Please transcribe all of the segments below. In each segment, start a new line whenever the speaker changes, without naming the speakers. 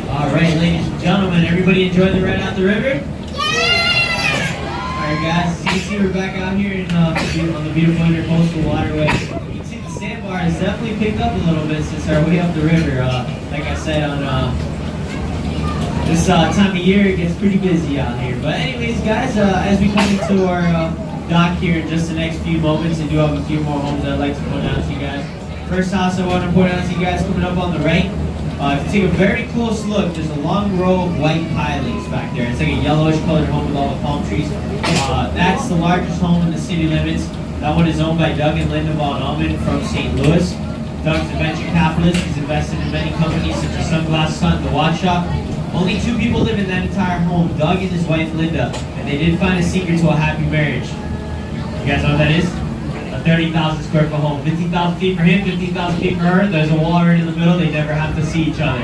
All right, ladies and gentlemen, everybody enjoy the ride out the river? Alright guys, as you can see we're back out here on the beautiful Intercoastal Waterway. You can see the sandbar has definitely picked up a little bit since our way up the river. Like I said, on this time of year it gets pretty busy out here. But anyways guys, as we come into our dock here in just the next few moments, I do have a few more homes I'd like to point out to you guys. First house I want to point out to you guys coming up on the right. If you take a very close look, there's a long row of white pilings back there. It's like a yellowish colored home with all the palm trees. That's the largest home in the city limits. That one is owned by Doug and Linda Von Allman from St. Louis. Doug's a venture capitalist. He's invested in many companies such as Sunglass Hut and The Watch Shop. Only 2 people live in that entire home, Doug and his wife Linda, and they did find a secret to a happy marriage. You guys know what that is? A 30,000 square foot home. 15,000 feet for him, 15,000 feet for her. There's a wall right in the middle. They never have to see each other.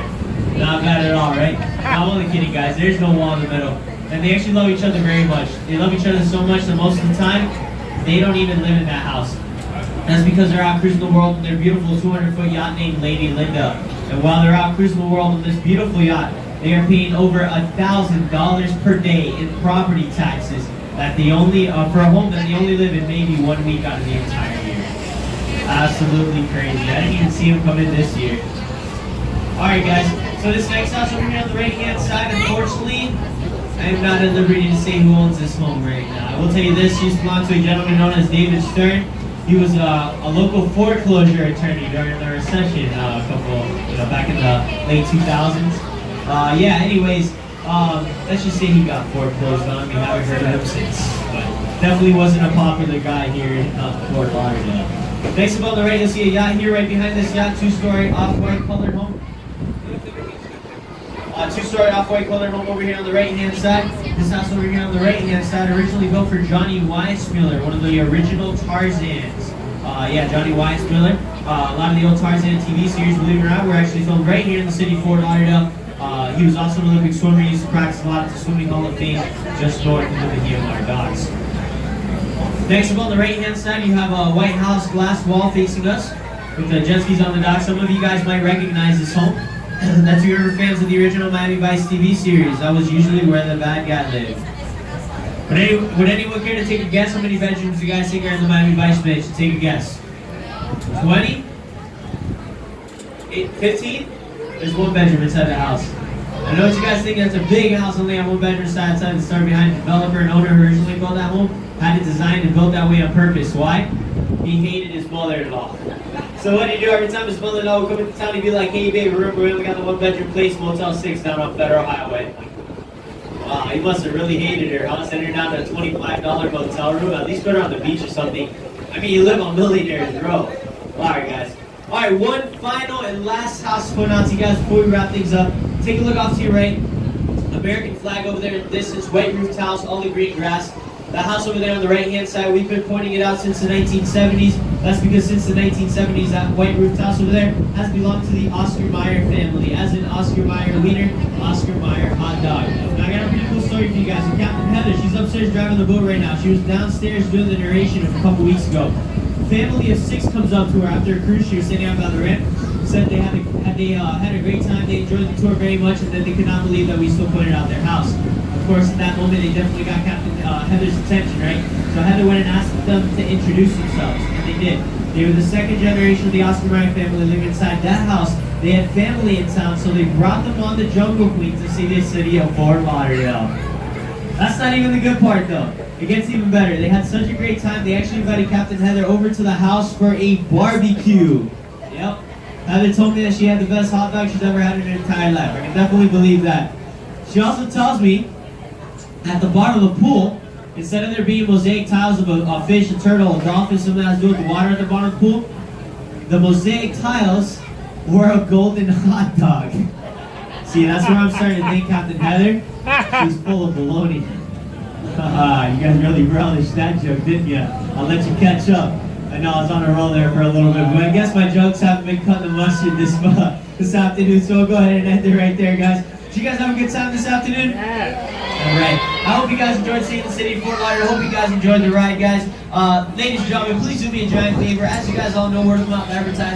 Not bad at all, right? I'm only kidding, guys. There's no wall in the middle. And they actually love each other very much. They love each other so much that most of the time, they don't even live in that house. That's because they're out cruising the world in their beautiful 200-foot yacht named Lady Linda. And while they're out cruising the world on this beautiful yacht, they are paying over $1,000 per day in property taxes that they only, for a home that they only live in maybe 1 week out of the entire year. Absolutely crazy. I didn't even see them come in this year. Alright guys, so this next house over here on the right hand side, unfortunately, I am not at liberty to say who owns this home right now. I will tell you this, used to belong to a gentleman known as David Stern. He was a local foreclosure attorney during the recession back in the late 2000s. Anyways, let's just say he got foreclosed on. We haven't heard of him since. But definitely wasn't a popular guy here in Fort Lauderdale. Next up on the right, you'll see a yacht here right behind this yacht, 2-story off-white colored home. 2-story off-white colored home over here on the right-hand side. This house over here on the right-hand side, originally built for Johnny Weissmuller, one of the original Tarzans. Johnny Weissmuller. A lot of the old Tarzan TV series, believe it or not, were actually filmed right here in the city of Fort Lauderdale. He was also an Olympic swimmer. He used to practice a lot at the Swimming Hall of Fame just north of the EMR docks. Next up on the right-hand side, you have a White House glass wall facing us with the jet skis on the dock. Some of you guys might recognize this home. That's if you're fans of the original Miami Vice TV series. That was usually where the bad guy lived. Would anyone care to take a guess how many bedrooms you guys think are in the Miami Vice Village? Take a guess. 20? 15? There's 1 bedroom inside the house. I know what you guys think, that's a big house, only on 1 bedroom side outside the story behind the developer and owner who originally built that home had it designed and built that way on purpose. Why? He hated his mother-in-law. So what do you do every time his mother-in-law would come into town? He'd be like, hey babe, remember we only got the 1 bedroom place, Motel 6 down on Federal Highway. Wow, he must have really hated her, huh? Sent her down to a $25 hotel room, at least put her on the beach or something. I mean, you live on Millionaire's Row. Alright guys. Alright, one final and last house to point out to you guys before we wrap things up. Take a look off to your right. American flag over there in the distance, white roof tiles, all the green grass. That house over there on the right-hand side, we've been pointing it out since the 1970s. That's because since the 1970s, that white roof house over there has belonged to the Oscar Mayer family, as in Oscar Mayer wiener, Oscar Mayer hot dog. Now I got a pretty cool story for you guys. So Captain Heather, she's upstairs driving the boat right now. She was downstairs doing the narration a couple weeks ago. A family of 6 comes up to her after a cruise. She was sitting out by the ramp. Said they had a great time. They enjoyed the tour very much, and that they could not believe that we still pointed out their house. Of course, in that moment, they definitely got Captain Heather's attention, right? So Heather went and asked them to introduce themselves, and they did. They were the 2nd generation of the Oscar Mayer family living inside that house. They had family in town, so they brought them on the Jungle Queen to see the city of Fort Lauderdale. That's not even the good part, though. It gets even better. They had such a great time, they actually invited Captain Heather over to the house for a barbecue. Yep. Heather told me that she had the best hot dog she's ever had in her entire life. I can definitely believe that. She also tells me at the bottom of the pool, instead of there being mosaic tiles of a fish, a turtle, a dolphin, something that has to do with the water at the bottom of the pool, the mosaic tiles were a golden hot dog. See, that's where I'm starting to think Captain Heather, she's full of baloney. You guys really relished that joke, didn't you? I'll let you catch up. I know I was on a roll there for a little bit, but I guess my jokes haven't been cutting the mustard this afternoon, so we'll go ahead and end it right there, guys. Did you guys have a good time this afternoon? Yeah. Alright. I hope you guys enjoyed seeing the city of Fort Lauderdale. I hope you guys enjoyed the ride, guys. Ladies and gentlemen, please do me a giant favor. As you guys all know, word of mouth advertising.